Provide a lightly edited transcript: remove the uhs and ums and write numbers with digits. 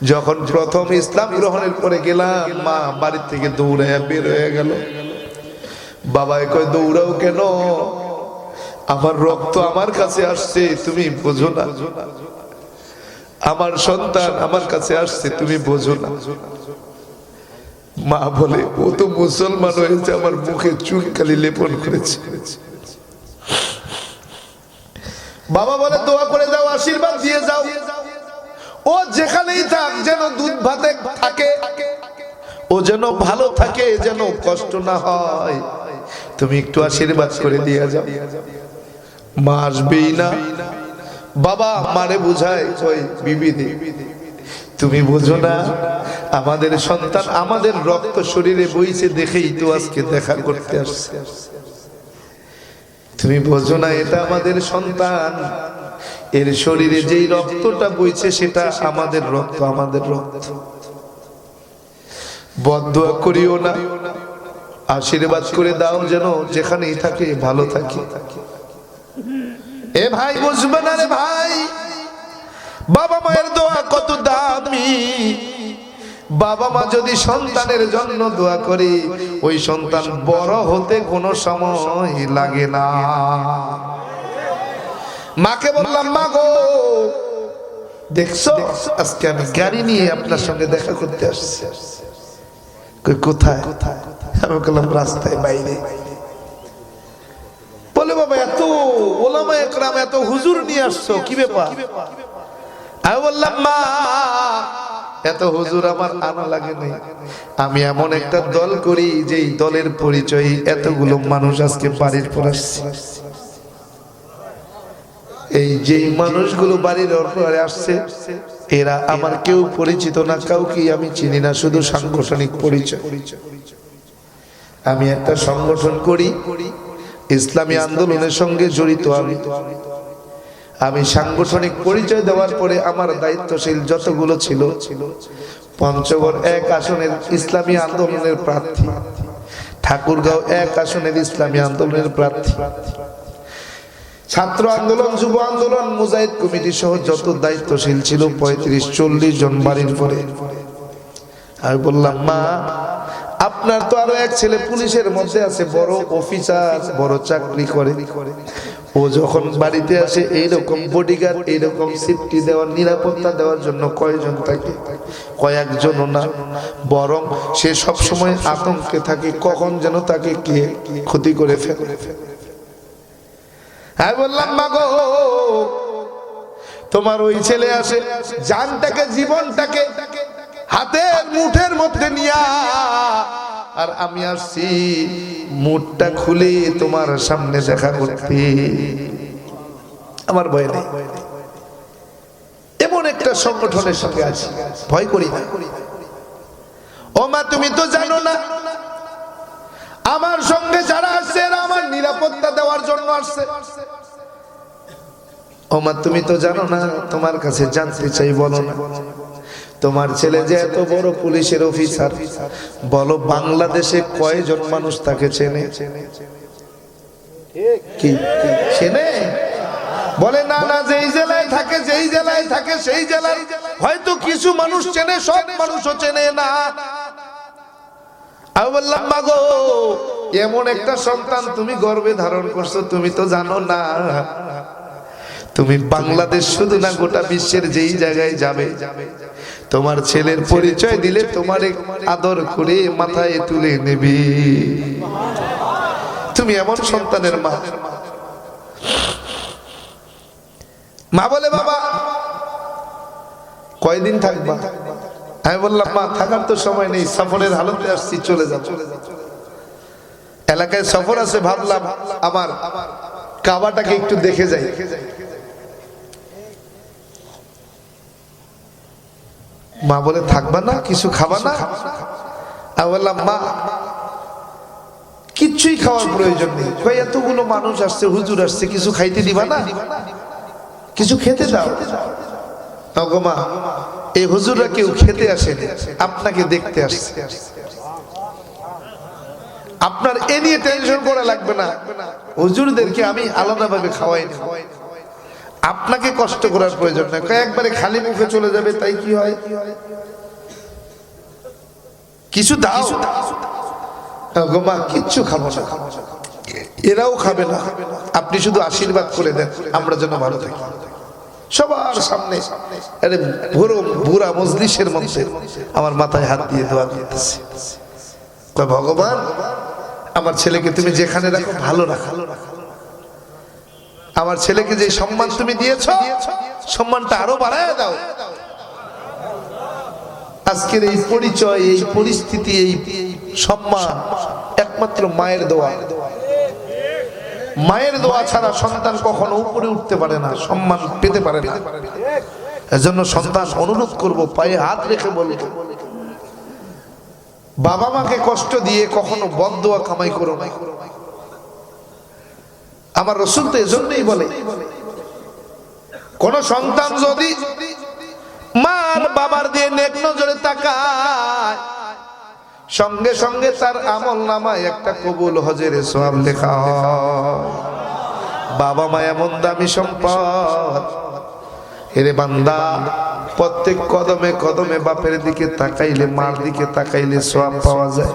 যখন প্রথম ইসলাম গ্রহণের পরে গেলাম, মা বাড়ি থেকে দৌড়াইয়া বের হয়ে গেল। বাবাই কয় দৌড়াও কেন? আমার রক্ত আমার কাছে আসছে, তুমি বোঝো না? আমার সন্তান আমার কাছে আসছে, তুমি বোঝো না? মা বলে ও তো মুসলমান হয়েছে, আমার মুখে চুনকালি লেপন করেছে। বাবা বলে দোয়া করে দাও, আশীর্বাদ দিয়ে যাও, ও যেখানেই থাক যেন দুধ ভাতে থাকে, ও যেন ভালো থাকে, যেন কষ্ট না হয়, তুমি একটু আশীর্বাদ করে দিয়ে যাও। মা আসবেই না। বাবা মারে বুঝায়, কই বিবি দে, তুমি বোঝো না আমাদের সন্তান আমাদের রক্ত শরীরে বইছে দেখেই তো আজকে দেখা করতে আসছে। তুমি বোঝো না এটা আমাদের সন্তান, এর শরীরে যেই রক্তটা বইছে সেটা আমাদের রক্ত, আমাদের রক্ত। বদদুয়া করিও না, আশীর্বাদ করে দাও যেন যেখানেই থাকে ভালো থাকে। এ ভাই বুঝবে না রে ভাই, বাবা মায়ের দোয়া কত দামি। বাবা মা যদি সন্তানের জন্য দোয়া করে, ওই সন্তান বড় হতে কোনো সময় লাগে না। মাকে বললাম, মা গো দেখছো আজকে আমি গাড়ি নিয়ে আপনার সঙ্গে দেখা করতে আসছি। কোথায়? আমি বললাম রাস্তায় বাইরে। বলে বাবা এত ওলামা একরাম এত হুজুর নিয়ে আসছো, কি ব্যাপার? আমি বললাম মা এত হুজুর আমার আনা লাগে নাই, আমি এমন একটা দল করি যেই দলের পরিচয় এতগুলো মানুষ আজকে বাড়ির পর আসছে। এই যে মানুষগুলো বাড়ির পরে আসছে এরা আমার কেউ পরিচিত না, কাউকে আমি চিনি না, শুধু সাংগঠনিক পরিচয়। আমি একটা সংগঠন করি, ইসলামী আন্দোলনের সঙ্গে জড়িত। আমি সাংগঠনিক পরিচয় দেওয়ার পরে আমার দায়িত্বশীল যতগুলো ছিল, পঞ্চগড় 1 আসনের ইসলামী আন্দোলনের প্রার্থী, ঠাকুরগাঁও 1 আসনের ইসলামী আন্দোলনের প্রার্থী, ছাত্র আন্দোলন, যুব আন্দোলন, মুজাহিদ কমিটি সহ যত দায়িত্বশীল ছিল 35-40 জন বাড়ির পরে। আমি বললাম মা আপনার তো আরো এক ছেলে পুলিশের মধ্যে আছে, বড় অফিসার, বড় চাকরি করে, ও যখন বাড়িতে আসে এইরকম বডিগার্ড, এইরকম সেফটি দেওয়ার, নিরাপত্তা দেওয়ার জন্য কয়জন থাকে? কয়েকজনও না, বরং সে সব সময় আতঙ্কে থাকে কখন যেন তাকে কে ক্ষতি করে ফেলে। আমি বললাম মা গো তোমার ওই ছেলে আসে জানটাকে, জীবনটাকে হাতের মুঠের মধ্যে নিয়া, আর আমি আসছি মুঠটা খুলে তোমার সামনে দেখা করতে। আমার ভয় নেই, এমন একটা সংগঠনের সঙ্গে আছি, ভয় করি না। ও মা তুমি তো জানো না আমার সঙ্গে যারা আসছে এরা আমার নিরাপত্তা দেওয়ার জন্য আসছে। ও মা তুমি তো জানো না, তোমার কাছে জানতে চাই, বলো না তোমার ছেলে যে এত বড় পুলিশের অফিসার, বলো বাংলাদেশে কয়জন মানুষ তাকে চেনে? কি চেনে? বলে না না, যেই জেলায় থাকে, যেই জেলায় থাকে সেই জেলায় হয়তো কিছু মানুষ চেনে, সব মানুষও চেনে না। আমি বললাম মা গো এমন একটা সন্তান তুমি গর্ভে ধারণ করছো, তুমি তো জানো না তুমি বাংলাদেশ শুধু না গোটা বিশ্বের যেই জায়গায় যাবে তোমার ছেলের পরিচয় দিলে তোমার আদর করে মাথায় তুলে নেবে। তুমি এমন সন্তানের মা। মা বলে বাবা কয়দিন থাকবা? আমি বললাম মা থাকার তো সময় নেই, সফরের হালতে আসছি, চলে যাব। এলাকায় সফর আছে, ভাবলাম আমার কাবাটাকে একটু দেখে যাই। মা বলে থাকবা না, কিছু খাবা না? আমি বললাম মা কিচ্ছুই খাওয়ার প্রয়োজন নেই। কই এতগুলো মানুষ আসছে, হুজুর আসছে, কিছু খাইতে দিবা না? কিছু খেতে দাও। গো মা এই হুজুররা কেউ খেতে আসেনি, আপনাকে দেখতে আসছে, আপনার এ নিয়ে টেনশন করা লাগবে না, হুজুরদেরকে আমি আলাদাভাবে খাওয়াই না। আপনাকে কষ্ট করার প্রয়োজন নেই, একবারে খালি মুখে চলে যাবে তাই কি হয়? কিছু দাও, গো মা কিচ্ছু খাবো না, এরাও খাবে না, আপনি শুধু আশীর্বাদ করে দেন আমরা যেন ভালো থাকি। সবার সামনে আরে বুড়া মজলিসের মধ্যে আমার মাথায় হাত দিয়ে দোয়া করতেছে, ভগবান আমার ছেলেকে তুমি যেখানে রাখো ভালো রাখো, আমার ছেলেকে যে সম্মান তুমি দিয়েছো সম্মানটা আরো বাড়ায় দাও। আজকের এই পরিচয়, এই পরিস্থিতি, এই সম্মান একমাত্র মায়ের দোয়া। মায়ের দোয়া ছাড়া সন্তান কখনো উপরে উঠতে পারে না, সম্মান পেতে পারে না। এজন্য সন্তান অনুরোধ করব, পায়ে হাত রেখে বলবো, বাবা মাকে কষ্ট দিয়ে কখনো বদদোয়া কামাই করো না। আমার রাসূল তো এজন্যই বলে, কোন সন্তান যদি মার বাবার দিয়ে নেক নজরে তাকায়, সঙ্গে সঙ্গে তার আমল নামায় একটা কবুল হজের সওয়াব লেখা হয়। বাবা মা এমন দামি সম্পদ, এরে বান্দা প্রত্যেক কদমে কদমে বাপের দিকে তাকাইলে, মার দিকে তাকাইলে সওয়াব পাওয়া যায়।